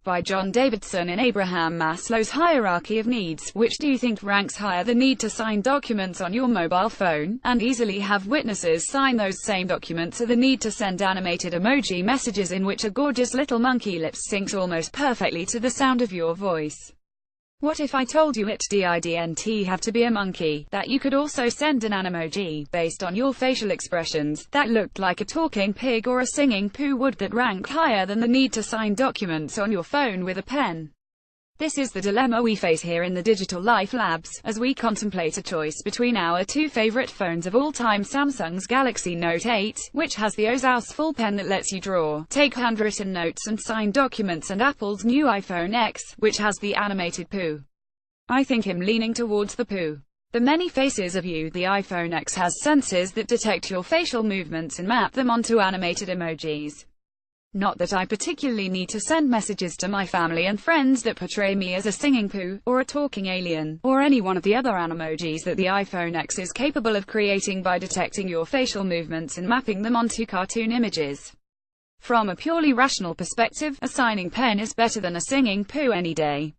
By John Davidson in Abraham Maslow's Hierarchy of Needs, which do you think ranks higher the need to sign documents on your mobile phone, and easily have witnesses sign those same documents, or the need to send animated emoji messages in which a gorgeous little monkey lip syncs almost perfectly to the sound of your voice? What if I told you it didn't have to be a monkey, that you could also send an animoji, based on your facial expressions, that looked like a talking pig or a singing poo? Would that rank higher than the need to sign documents on your phone with a pen? This is the dilemma we face here in the Digital Life Labs, as we contemplate a choice between our two favorite phones of all time: Samsung's Galaxy Note 8, which has the Ozaus full pen that lets you draw, take handwritten notes and sign documents, and Apple's new iPhone X, which has the animated poo. I think I'm leaning towards the poo. The many faces of you. The iPhone X has sensors that detect your facial movements and map them onto animated emojis. Not that I particularly need to send messages to my family and friends that portray me as a singing poo, or a talking alien, or any one of the other animojis that the iPhone X is capable of creating by detecting your facial movements and mapping them onto cartoon images. From a purely rational perspective, a signing pen is better than a singing poo any day.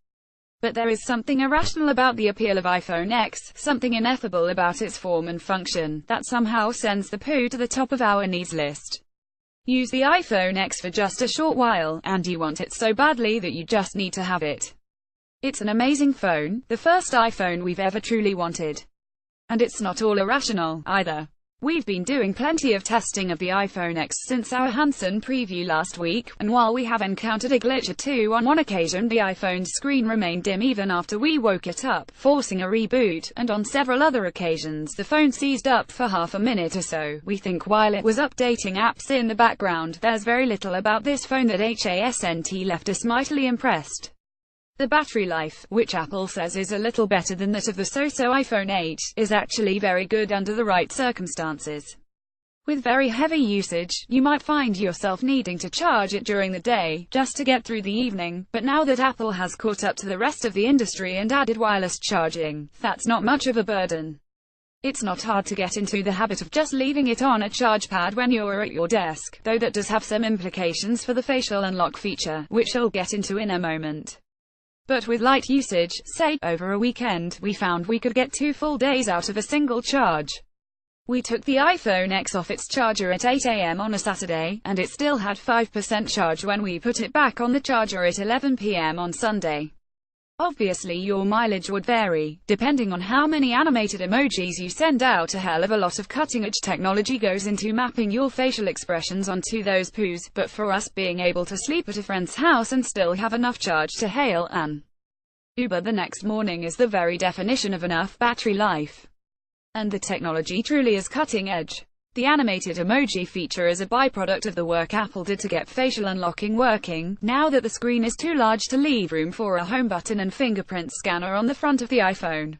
But there is something irrational about the appeal of iPhone X, something ineffable about its form and function, that somehow sends the poo to the top of our needs list. Use the iPhone X for just a short while, and you want it so badly that you just need to have it. It's an amazing phone, the first iPhone we've ever truly wanted. And it's not all irrational, either. We've been doing plenty of testing of the iPhone X since our Hansen preview last week, and while we have encountered a glitch or two on one occasion, the iPhone's screen remained dim even after we woke it up, forcing a reboot, and on several other occasions the phone seized up for half a minute or so, we think, while it was updating apps in the background. There's very little about this phone that hasn't left us mightily impressed. The battery life, which Apple says is a little better than that of the so-so iPhone 8, is actually very good under the right circumstances. With very heavy usage, you might find yourself needing to charge it during the day, just to get through the evening, but now that Apple has caught up to the rest of the industry and added wireless charging, that's not much of a burden. It's not hard to get into the habit of just leaving it on a charge pad when you're at your desk, though that does have some implications for the facial unlock feature, which I'll get into in a moment. But with light usage, say, over a weekend, we found we could get 2 full days out of a single charge. We took the iPhone X off its charger at 8 AM on a Saturday, and it still had 5% charge when we put it back on the charger at 11 PM on Sunday. Obviously your mileage would vary, depending on how many animated emojis you send out. A hell of a lot of cutting-edge technology goes into mapping your facial expressions onto those poos, but for us, being able to sleep at a friend's house and still have enough charge to hail an Uber the next morning is the very definition of enough battery life. And the technology truly is cutting edge. The animated emoji feature is a byproduct of the work Apple did to get facial unlocking working, now that the screen is too large to leave room for a home button and fingerprint scanner on the front of the iPhone.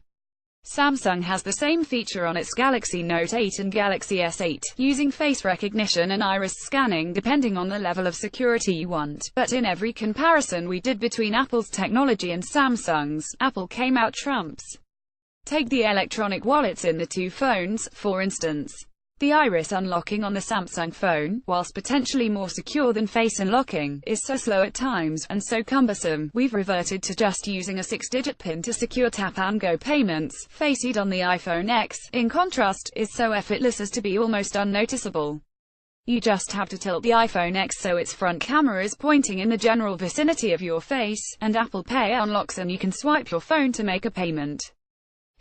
Samsung has the same feature on its Galaxy Note 8 and Galaxy S8, using face recognition and iris scanning depending on the level of security you want, but in every comparison we did between Apple's technology and Samsung's, Apple came out trumps. Take the electronic wallets in the two phones, for instance. The iris unlocking on the Samsung phone, whilst potentially more secure than face unlocking, is so slow at times, and so cumbersome, we've reverted to just using a 6-digit PIN to secure tap-and-go payments. Face ID on the iPhone X, in contrast, is so effortless as to be almost unnoticeable. You just have to tilt the iPhone X so its front camera is pointing in the general vicinity of your face, and Apple Pay unlocks and you can swipe your phone to make a payment.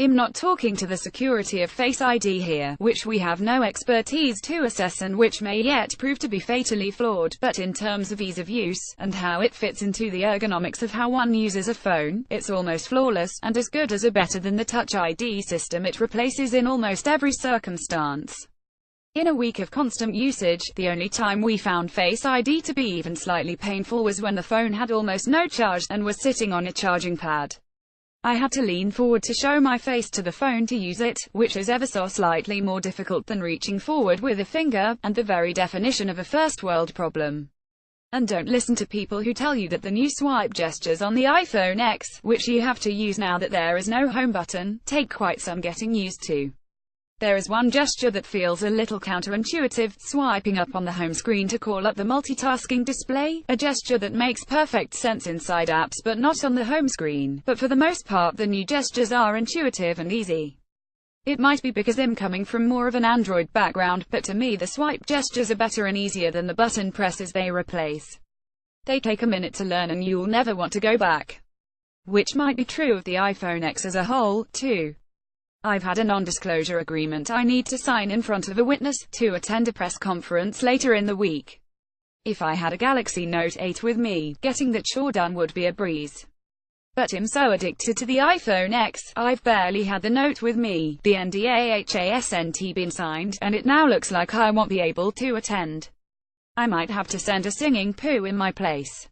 I'm not talking to the security of Face ID here, which we have no expertise to assess and which may yet prove to be fatally flawed, but in terms of ease of use, and how it fits into the ergonomics of how one uses a phone, it's almost flawless, and as good as or better than the Touch ID system it replaces in almost every circumstance. In a week of constant usage, the only time we found Face ID to be even slightly painful was when the phone had almost no charge, and was sitting on a charging pad. I had to lean forward to show my face to the phone to use it, which is ever so slightly more difficult than reaching forward with a finger, and the very definition of a first-world problem. And don't listen to people who tell you that the new swipe gestures on the iPhone X, which you have to use now that there is no home button, take quite some getting used to. There is one gesture that feels a little counterintuitive, swiping up on the home screen to call up the multitasking display, a gesture that makes perfect sense inside apps but not on the home screen. But for the most part the new gestures are intuitive and easy. It might be because I'm coming from more of an Android background, but to me the swipe gestures are better and easier than the button presses they replace. They take a minute to learn and you'll never want to go back. Which might be true of the iPhone X as a whole, too. I've had a non-disclosure agreement I need to sign in front of a witness, to attend a press conference later in the week. If I had a Galaxy Note 8 with me, getting that sure done would be a breeze. But I'm so addicted to the iPhone X, I've barely had the Note with me, the NDA hasn't been signed, and it now looks like I won't be able to attend. I might have to send a singing poo in my place.